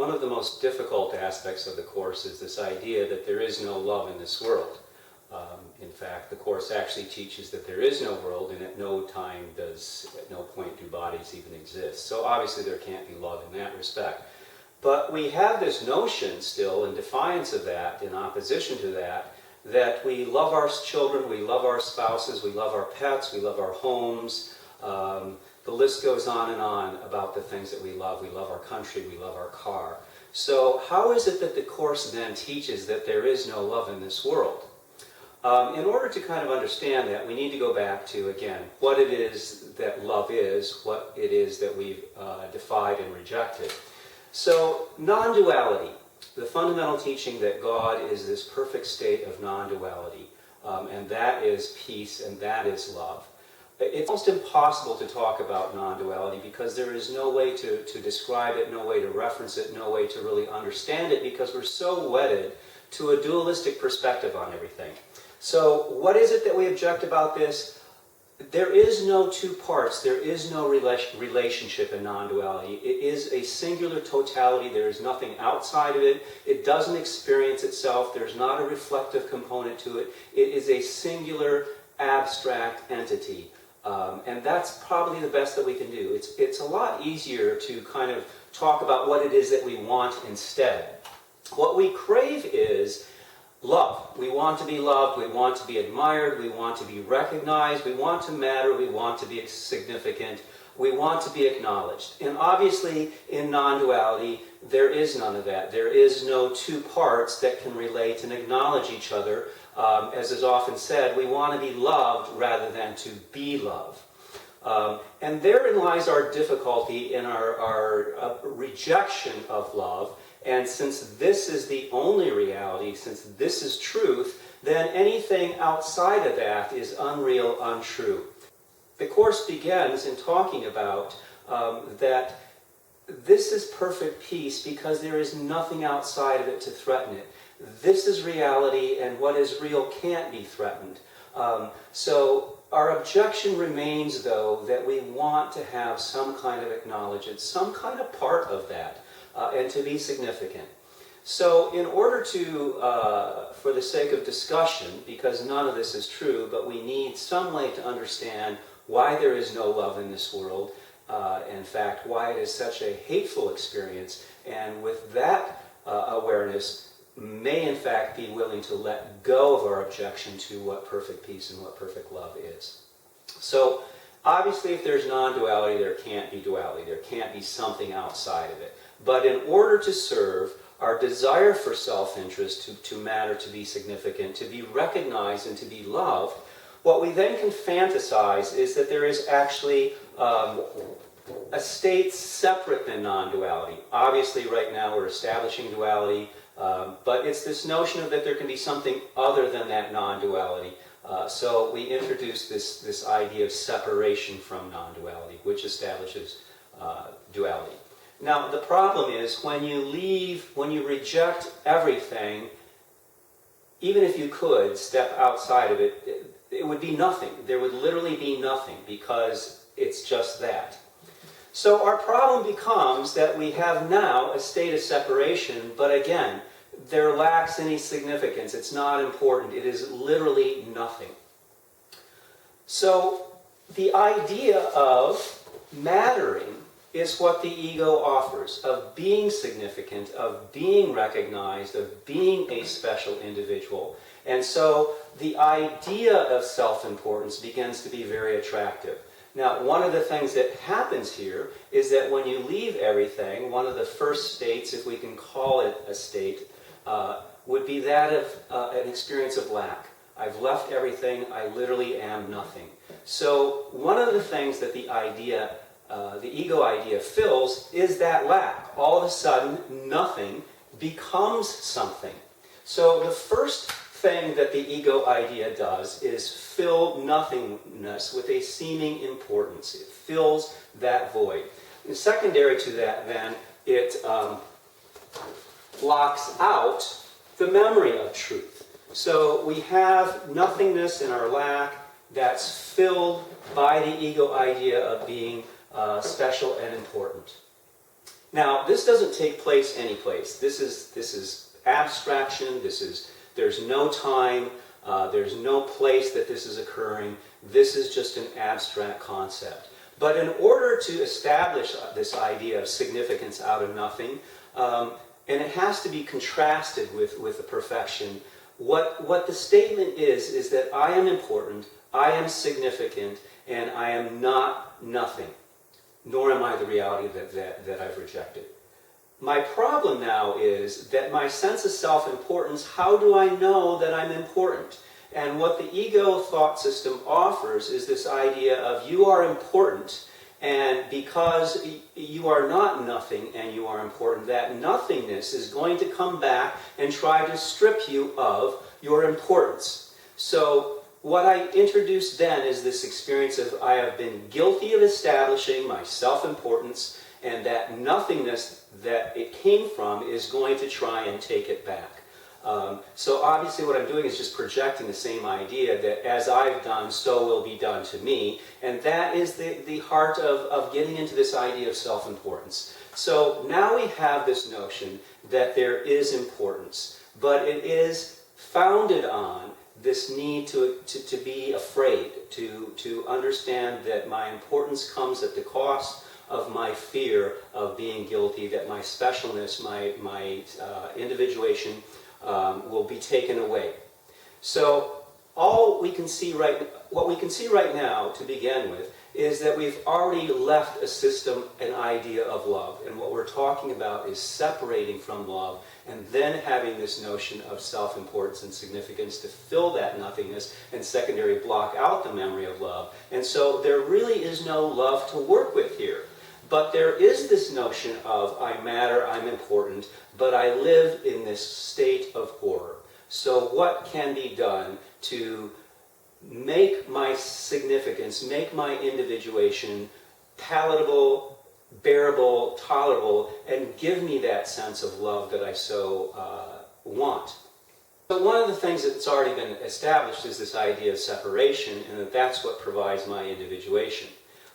one of the most difficult aspects of the Course is this idea that there is no love in this world. In fact, the Course actually teaches that there is no world, and at no point do bodies even exist. So obviously there can't be love in that respect. But we have this notion still, in defiance of that, in opposition to that, that we love our children, we love our spouses, we love our pets, we love our homes. The list goes on and on about the things that we love. We love our country, we love our car. So how is it that the Course then teaches that there is no love in this world? In order to kind of understand that, we need to go back to, again, what it is that love is, what it is that we've defied and rejected. So, non-duality, the fundamental teaching that God is this perfect state of non-duality, and that is peace and that is love. It's almost impossible to talk about non-duality because there is no way to describe it, no way to reference it, no way to really understand it, because we're so wedded to a dualistic perspective on everything. So what is it that we object about this? There is no two parts, there is no relationship in non-duality. It is a singular totality, there is nothing outside of it, it doesn't experience itself, there's not a reflective component to it, it is a singular abstract entity. And that's probably the best that we can do. It's a lot easier to kind of talk about what it is that we want instead. What we crave is love. We want to be loved, we want to be admired, we want to be recognized, we want to matter, we want to be significant, we want to be acknowledged. And obviously, in non-duality, there is none of that. There is no two parts that can relate and acknowledge each other. As is often said, we want to be loved rather than to be loved. And therein lies our difficulty in our rejection of love. And since this is the only reality, since this is truth, then anything outside of that is unreal, untrue. The Course begins in talking about that this is perfect peace because there is nothing outside of it to threaten it. This is reality, and what is real can't be threatened. So our objection remains, though, that we want to have some kind of acknowledgement, some kind of part of that, and to be significant. So in order to, for the sake of discussion, because none of this is true, but we need some way to understand why there is no love in this world, in fact, why it is such a hateful experience, and with that awareness, may in fact be willing to let go of our objection to what perfect peace and what perfect love is. So obviously if there's non-duality, there can't be duality, there can't be something outside of it. But in order to serve our desire for self-interest, to matter, to be significant, to be recognized and to be loved, what we then can fantasize is that there is actually a state separate than non-duality. Obviously right now we're establishing duality, but it's this notion of that there can be something other than that non-duality. So we introduce this idea of separation from non-duality, which establishes duality. Now the problem is when you reject everything, even if you could step outside of it, it would be nothing. There would literally be nothing because it's just that. So our problem becomes that we have now a state of separation, but again, there lacks any significance. It's not important. It is literally nothing. So the idea of mattering is what the ego offers, of being significant, of being recognized, of being a special individual. And so the idea of self-importance begins to be very attractive. Now, one of the things that happens here is that when you leave everything, one of the first states, if we can call it a state, would be that of an experience of lack. I've left everything, I literally am nothing. So one of the things that the ego idea fills is that lack. All of a sudden, nothing becomes something. So the first thing that the ego idea does is fill nothingness with a seeming importance. It fills that void. And secondary to that, then, it blocks out the memory of truth. So we have nothingness in our lack that's filled by the ego idea of being special and important. Now, this doesn't take place any place. This is abstraction. There's no time. There's no place that this is occurring. This is just an abstract concept. But in order to establish this idea of significance out of nothing, and it has to be contrasted with the perfection, what the statement is that I am important, I am significant, and I am not nothing, nor am I the reality that I've rejected. My problem now is that my sense of self-importance, how do I know that I'm important? And what the ego thought system offers is this idea of you are important, and because you are not nothing and you are important, that nothingness is going to come back and try to strip you of your importance. So what I introduced then is this experience of I have been guilty of establishing my self-importance, and that nothingness that it came from is going to try and take it back. So obviously what I'm doing is just projecting the same idea that as I've done, so will be done to me. And that is the heart of getting into this idea of self-importance. So now we have this notion that there is importance, but it is founded on this need to be afraid, to understand that my importance comes at the cost of my fear of being guilty, that my specialness, my individuation will be taken away. So what we can see right now to begin with is that we've already left a system, an idea of love, and what we're talking about is separating from love and then having this notion of self-importance and significance to fill that nothingness and secondary block out the memory of love. And so there really is no love to work with here. But there is this notion of I matter, I'm important, but I live in this state of horror. So what can be done to make my significance, make my individuation palatable, bearable, tolerable, and give me that sense of love that I so want? So one of the things that's already been established is this idea of separation, and that's what provides my individuation.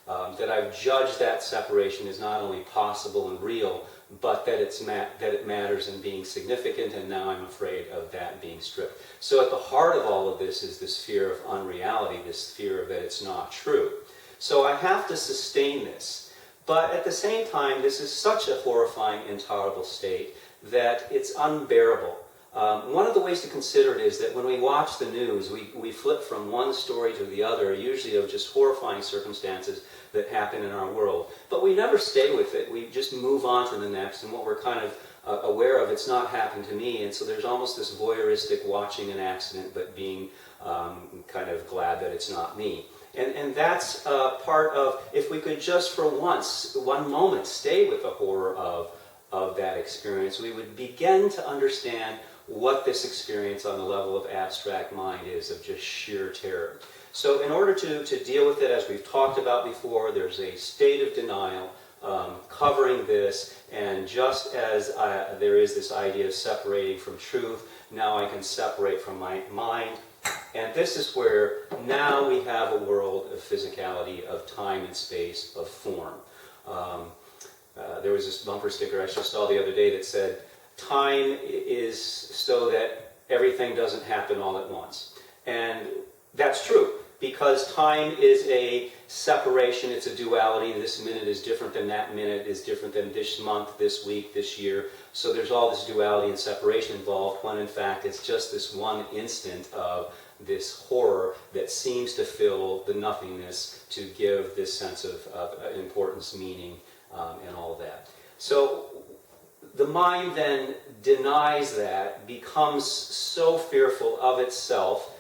That I've judged that separation is not only possible and real, but that it matters in being significant, and now I'm afraid of that being stripped. So at the heart of all of this is this fear of unreality, this fear that it's not true. So I have to sustain this. But at the same time, this is such a horrifying, intolerable state that it's unbearable. One of the ways to consider it is that when we watch the news, we flip from one story to the other, usually of just horrifying circumstances that happen in our world. But we never stay with it. We just move on to the next, and what we're kind of aware of, it's not happened to me, and so there's almost this voyeuristic watching an accident, but being kind of glad that it's not me. And that's part of, if we could just for once, one moment, stay with the horror of that experience, we would begin to understand what this experience on the level of abstract mind is, of just sheer terror. So in order to deal with it, as we've talked about before, there's a state of denial covering this, and just as there is this idea of separating from truth, now I can separate from my mind. And this is where now we have a world of physicality, of time and space, of form. There was this bumper sticker I just saw the other day that said, time is so that everything doesn't happen all at once. And that's true, because time is a separation, it's a duality. This minute is different than that minute, is different than this month, this week, this year. So there's all this duality and separation involved, when in fact it's just this one instant of this horror that seems to fill the nothingness to give this sense of importance, meaning, and all of that. So the mind then denies that, becomes so fearful of itself,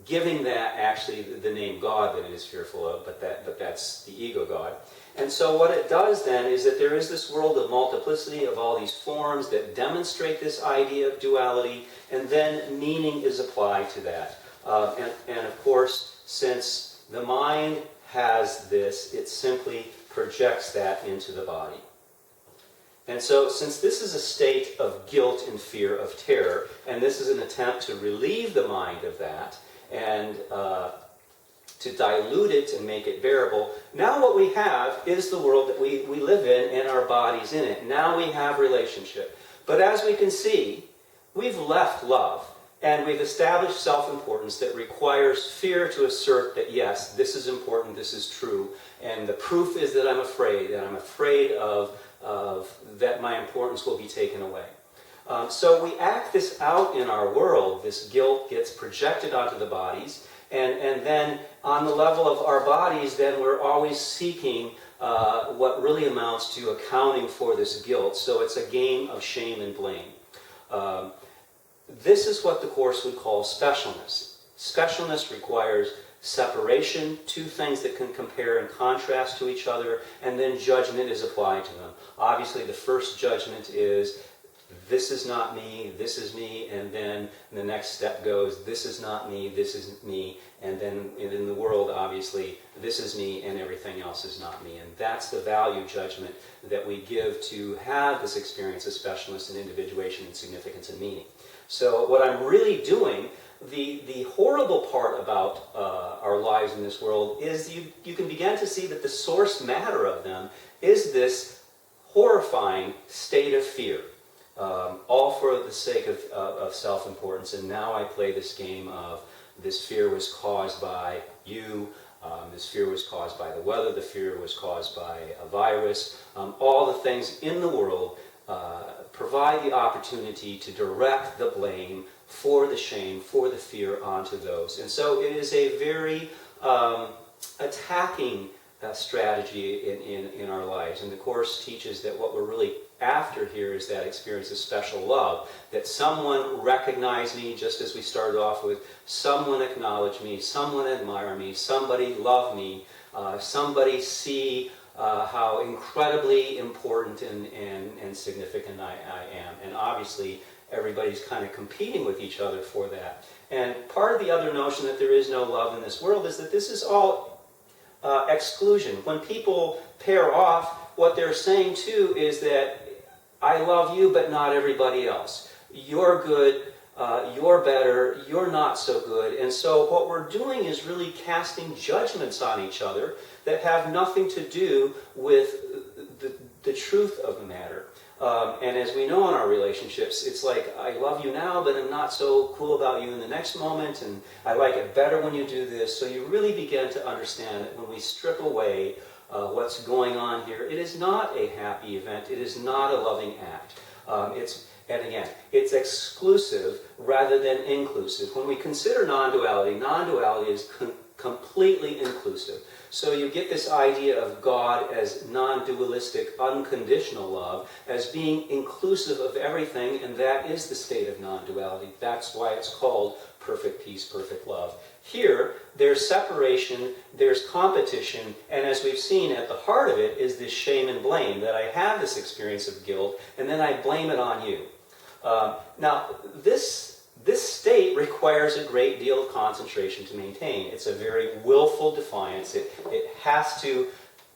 giving that actually the name God that it is fearful of, but that's the ego God. And so what it does then is that there is this world of multiplicity, of all these forms that demonstrate this idea of duality, and then meaning is applied to that. And of course, since the mind has this, it simply projects that into the body. And so, since this is a state of guilt and fear, of terror, and this is an attempt to relieve the mind of that, and to dilute it and make it bearable. Now what we have is the world that we live in and our bodies in it. Now we have relationship. But as we can see, we've left love. And we've established self-importance that requires fear to assert that, yes, this is important, this is true. And the proof is that I'm afraid of that my importance will be taken away. So we act this out in our world. This guilt gets projected onto the bodies. And then on the level of our bodies, then we're always seeking what really amounts to accounting for this guilt. So it's a game of shame and blame. This is what the Course would call specialness. Specialness requires separation, two things that can compare and contrast to each other, and then judgment is applied to them. Obviously, the first judgment is, this is not me, this is me, and then the next step goes, this is not me, this is me, and then in the world, obviously, this is me and everything else is not me. And that's the value judgment that we give to have this experience of specialness and individuation and significance and meaning. So what I'm really doing, the horrible part about our lives in this world is you can begin to see that the source matter of them is this horrifying state of fear. All for the sake of self-importance. And now I play this game of this fear was caused by you, this fear was caused by the weather, the fear was caused by a virus. All the things in the world provide the opportunity to direct the blame for the shame, for the fear onto those. And so it is a very attacking strategy in our lives. And the Course teaches that what we're really after here is that experience of special love, that someone recognize me, just as we started off with, someone acknowledge me, someone admire me, somebody love me, somebody see how incredibly important and significant I am. And obviously, everybody's kind of competing with each other for that. And part of the other notion that there is no love in this world is that this is all exclusion. When people pair off, what they're saying too is that I love you, but not everybody else. You're good, you're better, you're not so good. And so what we're doing is really casting judgments on each other that have nothing to do with the truth of the matter. And as we know in our relationships, it's like, I love you now, but I'm not so cool about you in the next moment, and I like it better when you do this. So you really begin to understand that when we strip away what's going on here, it is not a happy event, it is not a loving act. And again, it's exclusive rather than inclusive. When we consider non-duality, non-duality is completely inclusive. So you get this idea of God as non-dualistic, unconditional love, as being inclusive of everything, and that is the state of non-duality. That's why it's called perfect peace, perfect love. Here, there's separation, there's competition, and as we've seen, at the heart of it is this shame and blame, that I have this experience of guilt, and then I blame it on you. Now, this state requires a great deal of concentration to maintain. It's a very willful defiance. It has to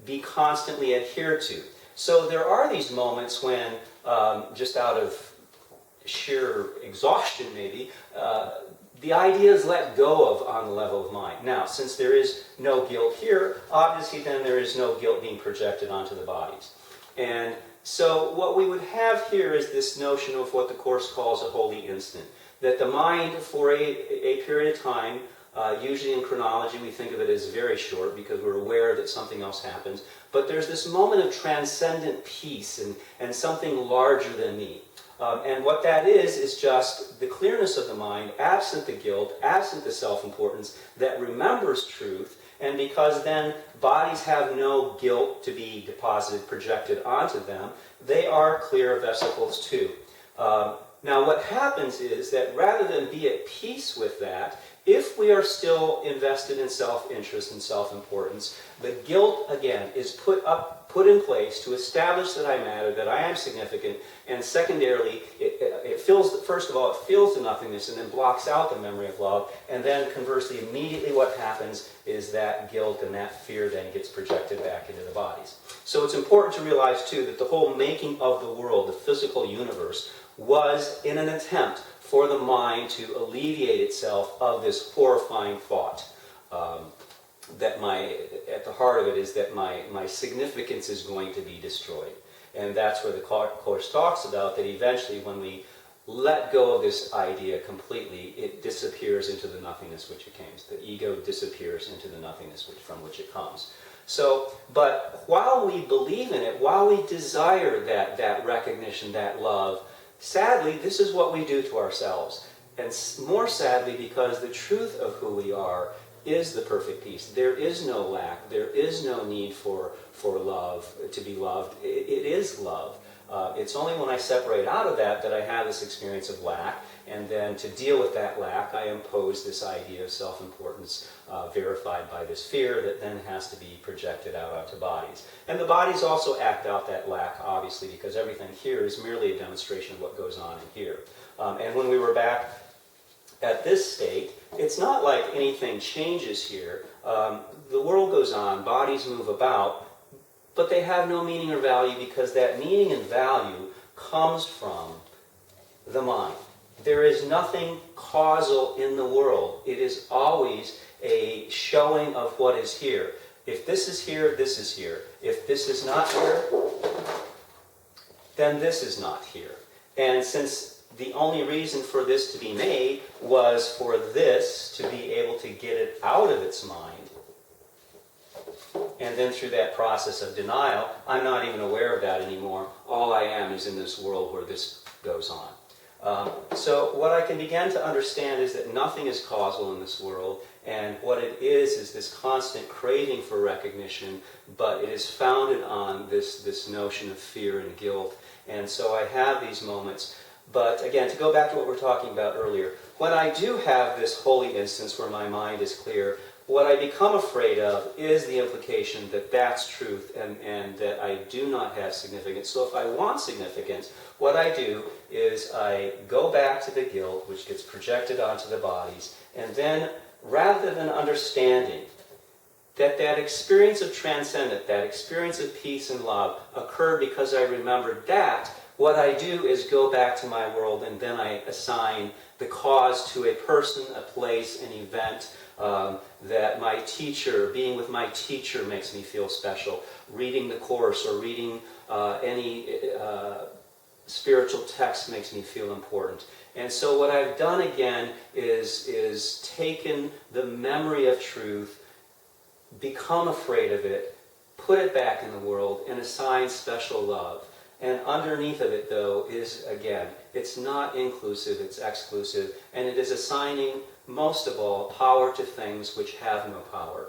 be constantly adhered to. So there are these moments when, just out of sheer exhaustion maybe, the idea is let go of on the level of mind. Now, since there is no guilt here, obviously then there is no guilt being projected onto the bodies. And so what we would have here is this notion of what the Course calls a holy instant. That the mind, for a period of time, usually in chronology we think of it as very short because we're aware that something else happens, but there's this moment of transcendent peace and something larger than me. And what that is just the clearness of the mind, absent the guilt, absent the self-importance, that remembers truth, and because then bodies have no guilt to be deposited, projected onto them, they are clear vesicles too. Now what happens is that rather than be at peace with that, if we are still invested in self-interest and self-importance, the guilt, again, is put in place to establish that I matter, that I am significant, and secondarily, it fills, first of all, it fills the nothingness and then blocks out the memory of love, and then conversely, immediately what happens is that guilt and that fear then gets projected back into the bodies. So it's important to realize, too, that the whole making of the world, the physical universe, was in an attempt for the mind to alleviate itself of this horrifying thought. at the heart of it is that my significance is going to be destroyed. And that's where the Course talks about that eventually when we let go of this idea completely, it disappears into the nothingness which it comes. The ego disappears into the nothingness from which it comes. So, but while we believe in it, while we desire that recognition, that love, sadly, this is what we do to ourselves. And more sadly, because the truth of who we are is the perfect peace. There is no lack. There is no need for love, to be loved. It is love. It's only when I separate out of that I have this experience of lack, and then to deal with that lack, I impose this idea of self-importance verified by this fear that then has to be projected out onto bodies. And the bodies also act out that lack, obviously, because everything here is merely a demonstration of what goes on in here. And when we were back at this state, it's not like anything changes here. The world goes on, bodies move about, but they have no meaning or value because that meaning and value comes from the mind. There is nothing causal in the world. It is always a showing of what is here. If this is here, this is here. If this is not here, then this is not here. And since the only reason for this to be made was for this to be able to get it out of its mind, and then through that process of denial, I'm not even aware of that anymore. All I am is in this world where this goes on. So what I can begin to understand is that nothing is causal in this world, and what it is this constant craving for recognition, but it is founded on this notion of fear and guilt. And so I have these moments. But again, to go back to what we were talking about earlier, when I do have this holy instance where my mind is clear, what I become afraid of is the implication that that's truth and that I do not have significance. So if I want significance, what I do is I go back to the guilt, which gets projected onto the bodies, and then rather than understanding that experience of transcendence, that experience of peace and love occurred because I remembered that, what I do is go back to my world and then I assign the cause to a person, a place, an event, that my teacher, being with my teacher makes me feel special. Reading the Course or reading any spiritual text makes me feel important. And so what I've done again is taken the memory of truth, become afraid of it, put it back in the world, and assign special love. And underneath of it, though, is, again, it's not inclusive, it's exclusive, and it is assigning, most of all, power to things which have no power.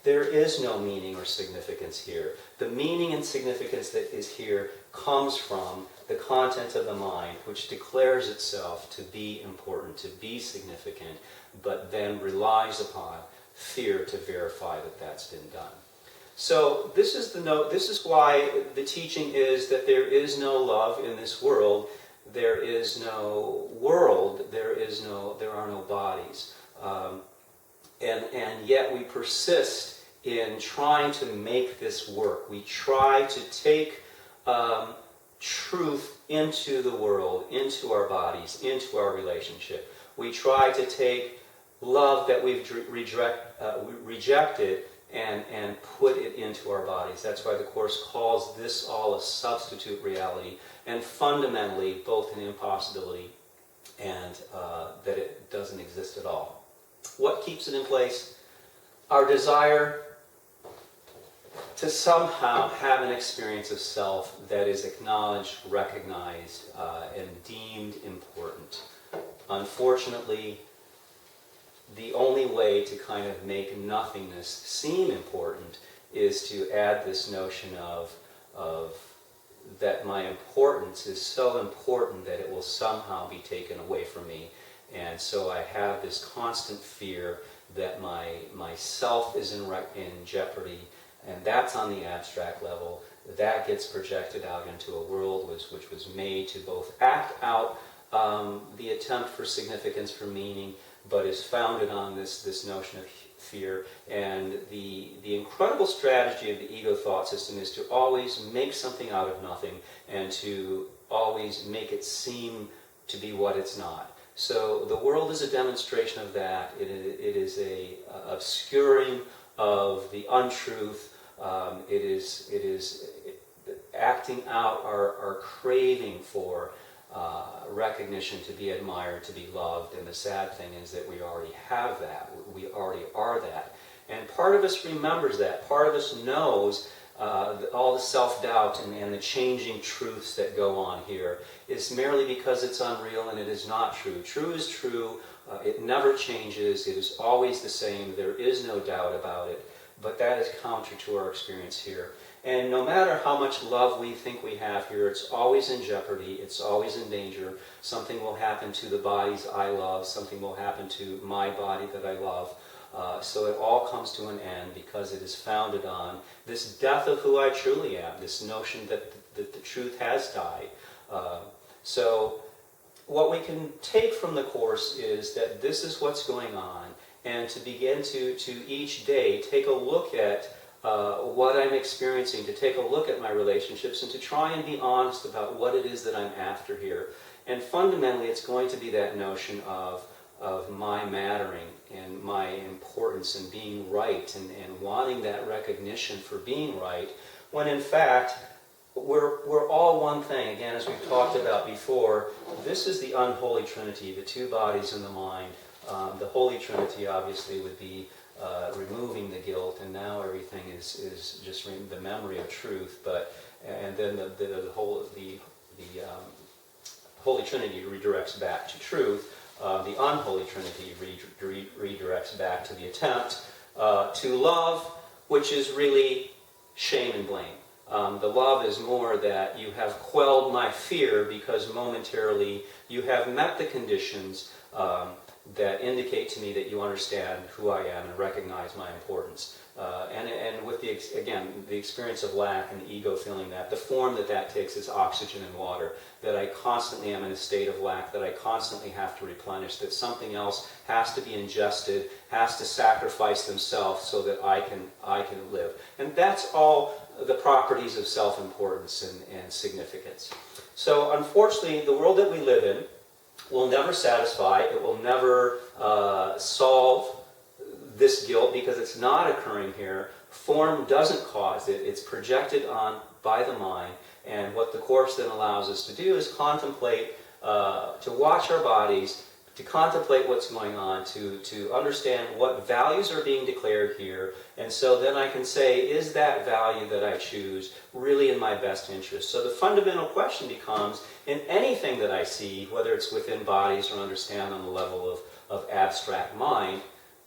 There is no meaning or significance here. The meaning and significance that is here comes from the content of the mind, which declares itself to be important, to be significant, but then relies upon fear to verify that that's been done. So this is the note. This is why the teaching is that there is no love in this world. There is no world. There are no bodies, and yet we persist in trying to make this work. We try to take truth into the world, into our bodies, into our relationship. We try to take love that we've rejected and put it into our bodies. That's why the Course calls this all a substitute reality, and fundamentally both an impossibility and that it doesn't exist at all. What keeps it in place? Our desire to somehow have an experience of self that is acknowledged, recognized, and deemed important. Unfortunately, the only way to kind of make nothingness seem important is to add this notion of that my importance is so important that it will somehow be taken away from me. And so I have this constant fear that my self is in jeopardy, and that's on the abstract level. That gets projected out into a world which was made to both act out the attempt for significance, for meaning, but is founded on this notion of fear. And the incredible strategy of the ego thought system is to always make something out of nothing and to always make it seem to be what it's not. So the world is a demonstration of that. It is a obscuring of the untruth. It is acting out our craving for recognition, to be admired, to be loved. And the sad thing is that we already have that. We already are that. And part of us remembers that. Part of us knows all the self-doubt and the changing truths that go on here is merely because it's unreal and it is not true. True is true. It never changes. It is always the same. There is no doubt about it. But that is counter to our experience here. And no matter how much love we think we have here, it's always in jeopardy. It's always in danger. Something will happen to the bodies I love. Something will happen to my body that I love. So it all comes to an end because it is founded on this death of who I truly am, this notion that the truth has died. So what we can take from the Course is that this is what's going on, and to begin to each day take a look at what I'm experiencing, to take a look at my relationships, and to try and be honest about what it is that I'm after here. And fundamentally, it's going to be that notion of my mattering and my importance and being right and wanting that recognition for being right, when in fact we're all one thing. Again, as we've talked about before, this is the unholy trinity, the two bodies and the mind. The Holy Trinity obviously would be removing the guilt, and now everything is just the memory of truth. And then the Holy Trinity redirects back to truth. The unholy Trinity redirects back to the attempt to love, which is really shame and blame. The love is more that you have quelled my fear because momentarily you have met the conditions that indicate to me that you understand who I am and recognize my importance. And with the experience of lack and the ego feeling that, the form that takes is oxygen and water, that I constantly am in a state of lack, that I constantly have to replenish, that something else has to be ingested, has to sacrifice themselves so that I can live. And that's all the properties of self-importance and significance. So unfortunately, the world that we live in will never satisfy, it will never solve this guilt because it's not occurring here. Form doesn't cause it, it's projected on by the mind. And what the Course then allows us to do is contemplate, to watch our bodies, to contemplate what's going on, to understand what values are being declared here. And so then I can say, is that value that I choose really in my best interest? So the fundamental question becomes, in anything that I see, whether it's within bodies or understand on the level of abstract mind,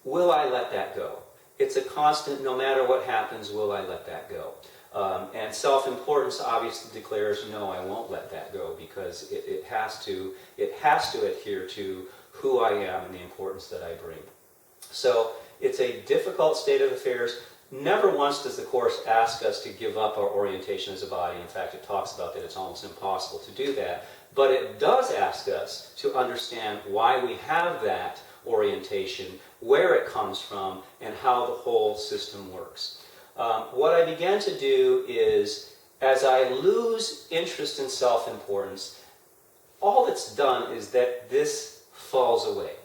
will I let that go? It's a constant, no matter what happens, will I let that go? And self-importance obviously declares, no, I won't let that go, because it has to adhere to who I am and the importance that I bring. So it's a difficult state of affairs. Never once does the Course ask us to give up our orientation as a body. In fact, it talks about that it's almost impossible to do that. But it does ask us to understand why we have that orientation, where it comes from, and how the whole system works. What I began to do is, as I lose interest in self-importance, all that's done is that this falls away.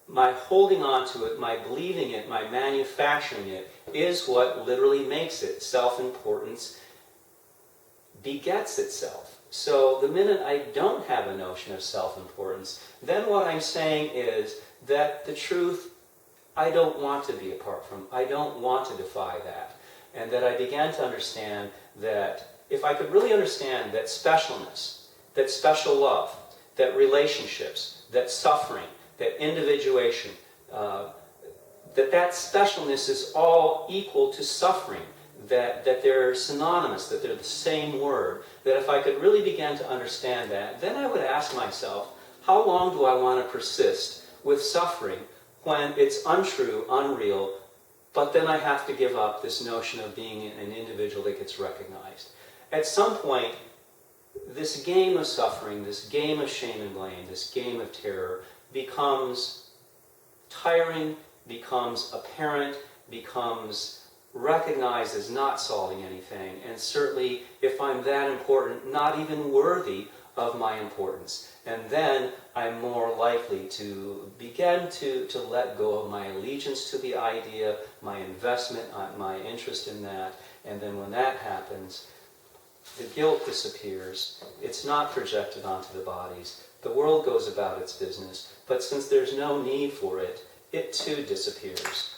My holding on to it, my believing it, my manufacturing it, is what literally makes it. Self-importance begets itself. So the minute I don't have a notion of self-importance, then what I'm saying is that the truth I don't want to be apart from. I don't want to defy that. And that I began to understand that if I could really understand that specialness, that special love, that relationships, that suffering, that individuation, that specialness is all equal to suffering, that they're synonymous, that they're the same word, that if I could really begin to understand that, then I would ask myself, how long do I want to persist with suffering when it's untrue, unreal, but then I have to give up this notion of being an individual that gets recognized? At some point, this game of suffering, this game of shame and blame, this game of terror becomes tiring, becomes apparent, becomes recognized as not solving anything, and certainly, if I'm that important, not even worthy of my importance. And then I'm more likely to begin to let go of my allegiance to the idea, my investment, my interest in that. And then when that happens, the guilt disappears. It's not projected onto the bodies. The world goes about its business. But since there's no need for it, it too disappears.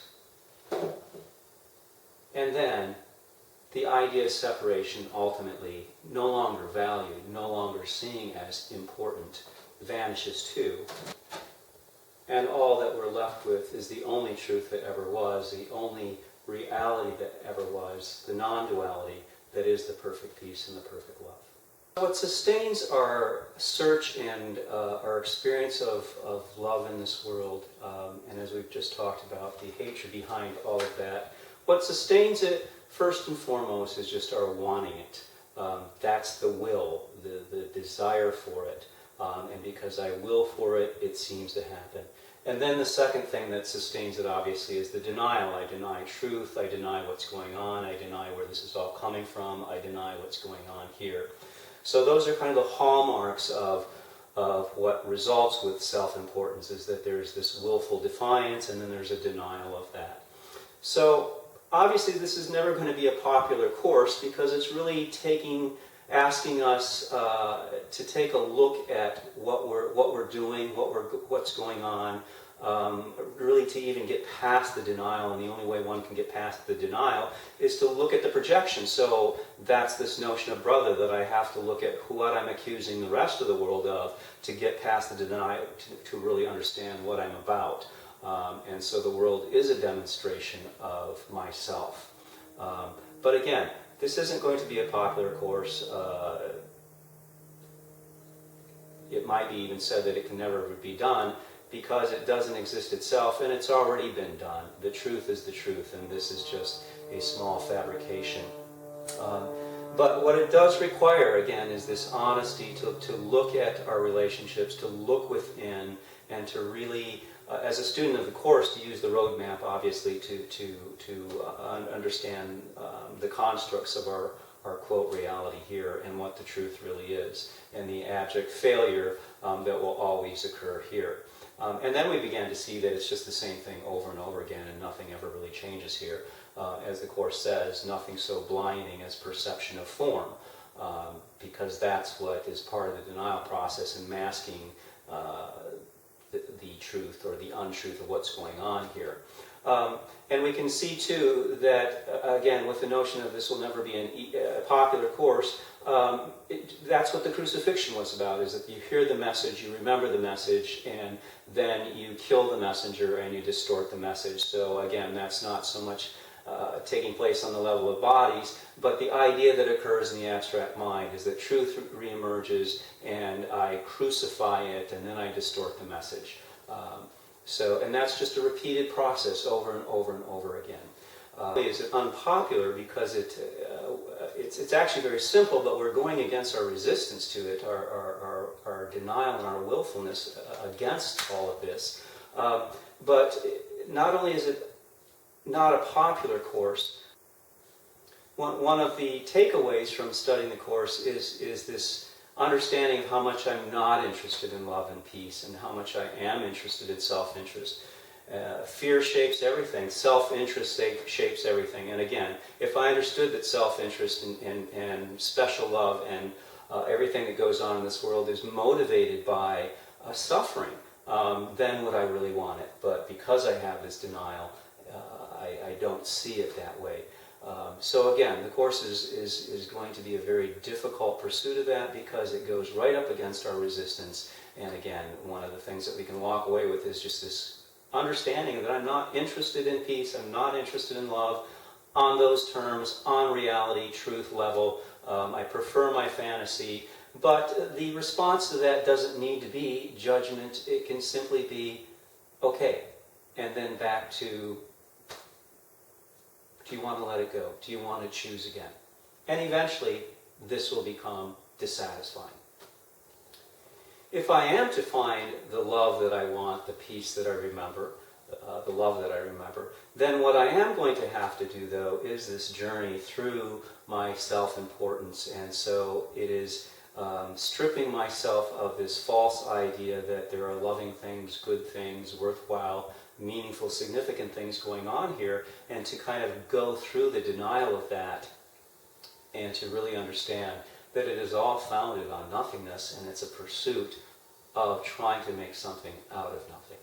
And then the idea of separation, ultimately no longer valued, no longer seen as important, vanishes too. And all that we're left with is the only truth that ever was, the only reality that ever was, the non-duality that is the perfect peace and the perfect love. What sustains our search and our experience of love in this world, and as we've just talked about, the hatred behind all of that, what sustains it first and foremost is just our wanting it. That's the will, the desire for it. And because I will for it, it seems to happen. And then the second thing that sustains it, obviously, is the denial. I deny truth, I deny what's going on, I deny where this is all coming from, I deny what's going on here. So those are kind of the hallmarks of what results with self-importance, is that there's this willful defiance and then there's a denial of that. So obviously this is never going to be a popular course because it's really asking us to take a look at what we're doing, what's going on, really to even get past the denial. And the only way one can get past the denial is to look at the projection. So that's this notion of brother, that I have to look at what I'm accusing the rest of the world of to get past the denial, to really understand what I'm about. And so the world is a demonstration of myself. But again, this isn't going to be a popular course. It might be even said that it can never be done because it doesn't exist itself, and it's already been done. The truth is the truth, and this is just a small fabrication. But what it does require, again, is this honesty to look at our relationships, to look within, and to really, as a student of the course, to use the roadmap, obviously, to understand the constructs of our quote reality here and what the truth really is, and the abject failure that will always occur here. And then we began to see that it's just the same thing over and over again, and nothing ever really changes here. As the Course says, nothing so blinding as perception of form, because that's what is part of the denial process and masking the truth or the untruth of what's going on here. And we can see too that, again, with the notion of this will never be a popular course, that's what the crucifixion was about, is that you hear the message, you remember the message, and then you kill the messenger and you distort the message. So again, that's not so much taking place on the level of bodies, but the idea that occurs in the abstract mind is that truth reemerges and I crucify it and then I distort the message. And that's just a repeated process over and over and over again. Is it unpopular because it's actually very simple, but we're going against our resistance to it, our denial and our willfulness against all of this. But not only is it not a popular course, one of the takeaways from studying the Course is this understanding of how much I'm not interested in love and peace, and how much I am interested in self-interest. Fear shapes everything. Self-interest shapes everything. And again, if I understood that self-interest and special love and everything that goes on in this world is motivated by suffering, then would I really want it? But because I have this denial, I don't see it that way. So again, the Course is going to be a very difficult pursuit of that because it goes right up against our resistance. And again, one of the things that we can walk away with is just this understanding that I'm not interested in peace, I'm not interested in love on those terms, on reality, truth level. I prefer my fantasy. But the response to that doesn't need to be judgment. It can simply be, okay, and then back to, do you want to let it go? Do you want to choose again? And eventually, this will become dissatisfying. If I am to find the love that I want, the peace that I remember, the love that I remember, then what I am going to have to do, though, is this journey through my self-importance. And so it is stripping myself of this false idea that there are loving things, good things, worthwhile, meaningful, significant things going on here, and to kind of go through the denial of that and to really understand that it is all founded on nothingness, and it's a pursuit of trying to make something out of nothing.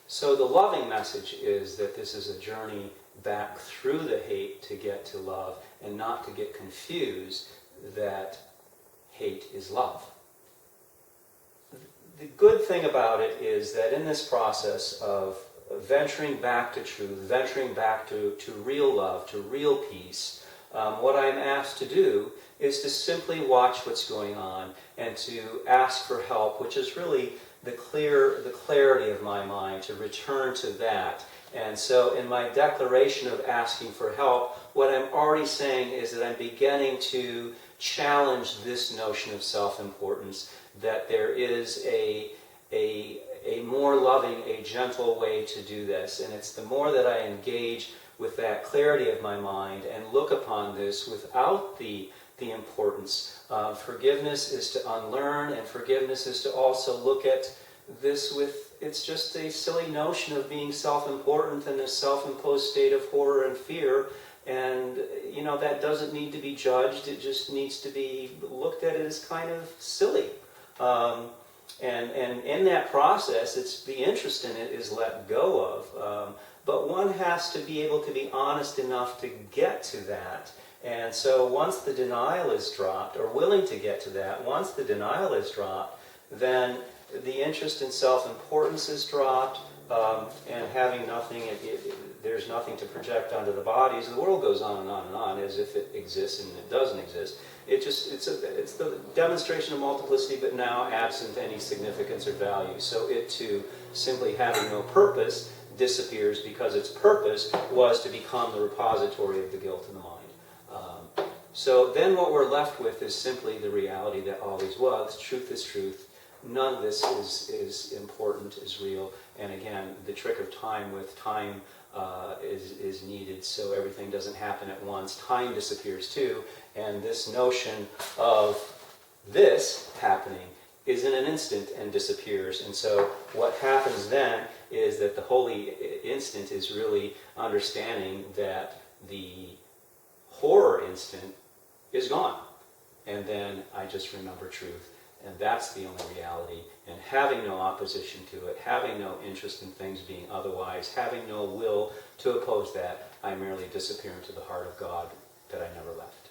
So the loving message is that this is a journey back through the hate to get to love, and not to get confused that hate is love. The good thing about it is that in this process of venturing back to truth, venturing back to real love, to real peace, what I'm asked to do is to simply watch what's going on and to ask for help, which is really the clarity of my mind, to return to that. And so in my declaration of asking for help, what I'm already saying is that I'm beginning to challenge this notion of self-importance, that there is a more loving, a gentle way to do this. And it's the more that I engage with that clarity of my mind and look upon this without the importance. Forgiveness is to unlearn, and forgiveness is to also look at this with, it's just a silly notion of being self-important and a self-imposed state of horror and fear. And, that doesn't need to be judged. It just needs to be looked at as kind of silly. And in that process, it's the interest in it is let go of. But one has to be able to be honest enough to get to that. And so once the denial is dropped, or willing to get to that, once the denial is dropped, then the interest in self-importance is dropped, and having nothing, there's nothing to project onto the bodies. The world goes on and on and on as if it exists, and it doesn't exist. It's the demonstration of multiplicity, but now absent any significance or value. So it too, simply having no purpose, disappears, because its purpose was to become the repository of the guilt in the mind. So then what we're left with is simply the reality that always was. Truth is truth. None of this is important, is real. And again, the trick of time with time is needed, so everything doesn't happen at once. Time disappears too, and this notion of this happening is in an instant and disappears. And so what happens then is that the holy instant is really understanding that the horror instant is gone. And then I just remember truth. And that's the only reality. And having no opposition to it, having no interest in things being otherwise, having no will to oppose that, I merely disappear into the heart of God that I never left.